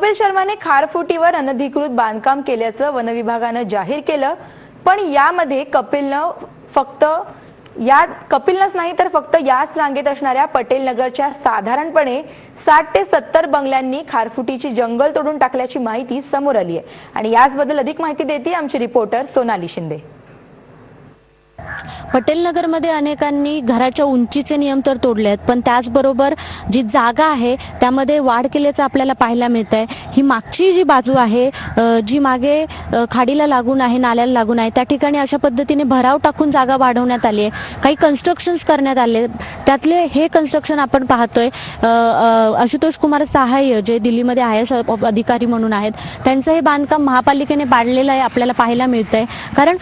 कपिल शर्माने खारफुटीवर अनधिकृत बांधकाम केल्याचं वन विभागानं जाहीर केलं, पण यामध्ये कपिलनंच नाही तर फक्त याच रांगेत असणाऱ्या पटेल नगरच्या साधारणपणे 60 ते 70 बंगल्यांनी खारफुटीची जंगल तोडून टाकल्याची माहिती समोर आली आहे। आणि याचबद्दल अधिक माहिती देते आमची रिपोर्टर सोनाली शिंदे। पटेल नगर मध्ये अनेकांनी घराच्या उंचीचे नियम तर तोडले आहेत, पण त्याचबरोबर जी जागा आहे त्यामध्ये वाढ केल्याचं आपल्याला पाहायला मिळत आहे। ही मागची जी बाजू आहे जी मागे खाडीला लागून आहे, नाल्याला लागून आहे, त्या ठिकाणी अशा पद्धतीने भराव टाकून जागा वाढवण्यात आली आहे। काही कन्स्ट्रक्शन्स करण्यात आले, त्यातले हे कन्स्ट्रक्शन आपण पाहतोय आशुतोष कुमार सहाय जे दिल्लीमध्ये IAS अधिकारी म्हणून आहेत, त्यांचं हे बांधकाम महापालिकेने पाडलेलं आहे आपल्याला पाहायला मिळतंय। कारण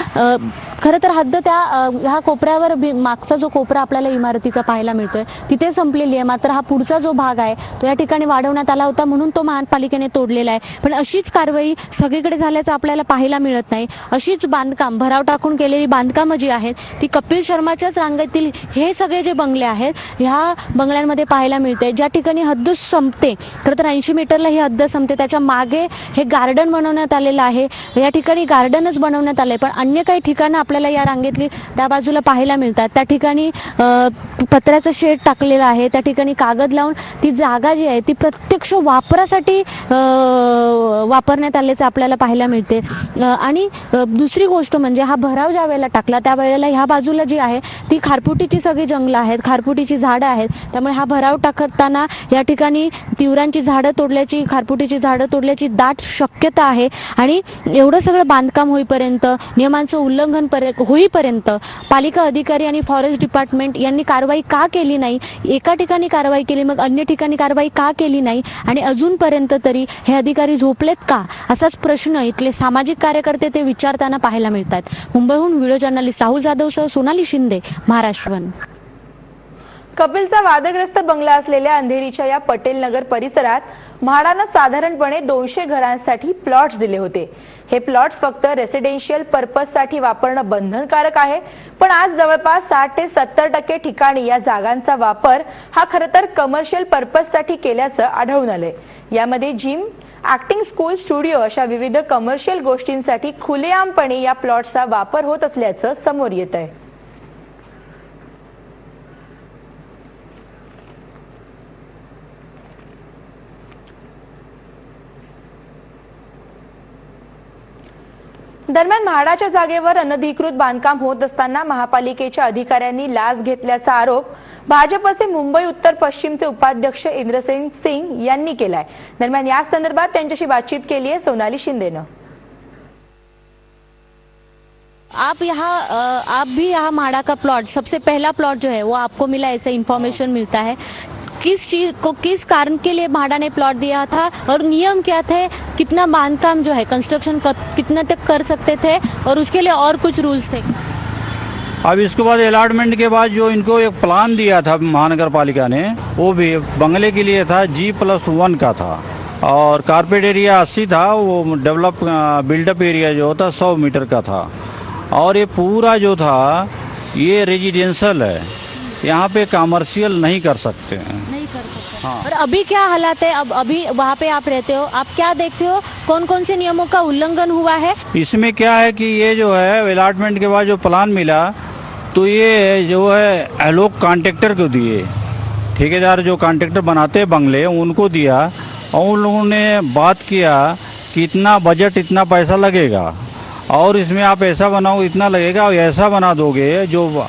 खरं तर हद्द त्या ह्या कोपऱ्यावर मागचा जो कोपरा आपल्याला इमारतीचा पाहायला मिळतोय तिथे संपलेली आहे, मात्र हा पुढचा जो भाग आहे तो या ठिकाणी वाढवण्यात आला होता म्हणून तो महापालिकेने तोडलेला आहे। पण अशीच कारवाई सगळीकडे झाल्याचं आपल्याला पाहायला मिळत नाही। अशीच बांधकाम भराव टाकून केलेली बांधकामं जी आहेत ती कपिल शर्माच्याच रांगेतील हे सगळे जे बंगले आहेत ह्या बंगल्यांमध्ये पाहायला मिळते। ज्या ठिकाणी हद्द संपते, खरं तर 80 मीटरला ही हद्द संपते, त्याच्या मागे हे गार्डन बनवण्यात आलेलं आहे। या ठिकाणी गार्डनच बनवण्यात आलंय, पण अन्य काही ठिकाणं आपल्याला या रांगेतली त्या बाजूला पाहायला मिळतात। त्या ठिकाणी पत्र्याचं शेड टाकलेलं आहे, त्या ठिकाणी कागद लावून ती जागा जी आहे ती प्रत्यक्ष वापरासाठी वापरण्यात आल्याचं आपल्याला पाहायला मिळते। आणि दुसरी गोष्ट म्हणजे हा भराव ज्या वेळेला टाकला त्यावेळेला ह्या बाजूला जी आहे ती खारफुटीची सगळी जंगलं आहेत, खारफुटीची झाडं आहेत, त्यामुळे हा भराव टाकताना या ठिकाणी तिवरांची झाडं तोडल्याची, खारफुटीची झाडं तोडल्याची दाट शक्यता आहे। आणि एवढं सगळं बांधकाम होईपर्यंत, नियमांचं उल्लंघन होईपर्यंत पालिका अधिकारी आणि फॉरेस्ट डिपार्टमेंट यांनी कारवाई का केली नाही? एका ठिकाणी कारवाई केली, मग अन्य ठिकाणी कारवाई का केली नाही? आणि अजूनपर्यंत तरी हे अधिकारी झोपलेत का? असाच प्रश्न इथले सामाजिक कार्यकर्ते ते विचारताना पाहायला मिळतात। मुंबईहून व्हिडिओ जर्नलिस्ट राहुल जाधवसह सोनाली शिंदे, महाराष्ट्र वन। कपिलचा वादग्रस्त बंगला असलेल्या अंधेरीच्या या पटेल नगर परिसरात म्हाडानं साधारणपणे 200 घरांसाठी प्लॉट्स दिले होते। हे प्लॉट फक्त रेसिडेन्शियल पर्पजसाठी वापरणं बंधनकारक आहे, पण आज जवळपास 60 ते 70% ठिकाणी या जागांचा वापर हा खरं तर कमर्शियल पर्पजसाठी केल्याचं आढळून आलंय। यामध्ये जिम, ऍक्टिंग स्कूल, स्टुडिओ अशा विविध कमर्शियल गोष्टींसाठी खुलेआमपणे या प्लॉट्सचा वापर होत असल्याचं समोर येत आहे। दरम्यान म्हाडाच्या जागेवर अनधिकृत बांधकाम होत असताना महापालिकेच्या अधिकाऱ्यांनी लाच घेतल्याचा आरोप भाजपचे मुंबई उत्तर पश्चिमचे उपाध्यक्ष इंद्रसेन सिंग यांनी केलाय। दरम्यान या संदर्भात त्यांच्याशी बातचीत केली आहे सोनाली शिंदेनं। आप भी यहाँ म्हाडा का प्लॉट, सबसे पहला प्लॉट जो है वो आपको मिला, ऐसा इंफॉर्मेशन मिलता है। किस कारण के लिए म्हाडा ने प्लॉट दिया था और नियम क्या थे? कितना बांधकाम जो है कंस्ट्रक्शन कितना तक कर सकते थे और उसके लिए और कुछ रूल्स थे? अब इसके बाद अलॉटमेंट के बाद जो इनको एक प्लान दिया था महानगर पालिका ने, वो भी बंगले के लिए था, G+1 का था और कारपेट एरिया 80 था, वो बिल्डअप एरिया जो था 100 मीटर का था। और ये पूरा जो था ये रेजिडेंशियल है, यहाँ पे कमर्शियल नहीं कर सकते हैं। हाँ। और अभी क्या हालात है? अब अभी वहाँ पे आप रहते हो, आप क्या देखते हो कौन कौन से नियमों का उल्लंघन हुआ है? इसमें क्या है कि ये जो है अलॉटमेंट के बाद जो प्लान मिला तो ये जो है लोग कॉन्ट्रैक्टर को दिए, ठेकेदार जो कॉन्ट्रैक्टर बनाते हैं बंगले उनको दिया, और उन लोगों ने बात किया कि इतना बजट, इतना पैसा लगेगा और इसमें आप ऐसा बनाओ इतना लगेगा, और ऐसा बना दोगे जो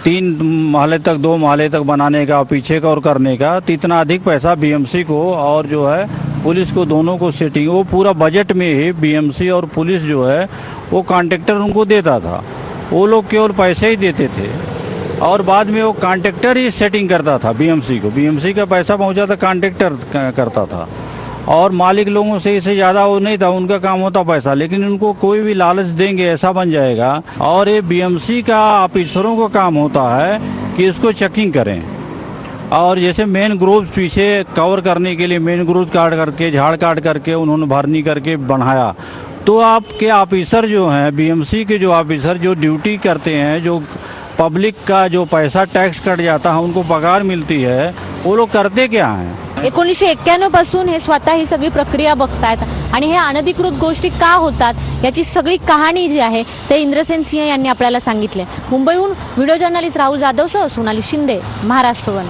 3 महले तक 2 महले तक बनाने का, पीछे का और करने का, तो इतना अधिक पैसा BMC को और जो है पुलिस को, दोनों को सेटिंग, वो पूरा बजट में ही BMC और पुलिस जो है वो कॉन्ट्रैक्टर उनको देता था। वो लोग केवल पैसे ही देते थे और बाद में वो कॉन्ट्रैक्टर ही सेटिंग करता था BMC को। BMC का पैसा पहुंचा था, कॉन्ट्रैक्टर करता था और मालिक लोगों से इससे ज़्यादा वो नहीं था, उनका काम होता पैसा, लेकिन उनको कोई भी लालच देंगे ऐसा बन जाएगा। और ये BMC का ऑफिसरों का काम होता है कि इसको चेकिंग करें, और जैसे मेन ग्रोव पीछे कवर करने के लिए मेन ग्रोव काट करके, झाड़ काट करके उन्होंने भरनी करके बनाया, तो आपके ऑफिसर जो हैं BMC के जो ऑफिसर जो ड्यूटी करते हैं, जो पब्लिक का जो पैसा टैक्स कट जाता है उनको पगार मिलती है, वो लोग करते क्या हैं? 1991 पासून हे स्वतः ही सगळी प्रक्रिया बघतायत आणि हे अनधिकृत गोष्टी का होतात याची सगळी कहाणी जी आहे ते इंद्रसेन सिंह यांनी आपल्याला सांगितले. मुंबईहून व्हिडिओ जर्नलिस्ट राहुल जाधवसह सोनाली शिंदे, महाराष्ट्र वन.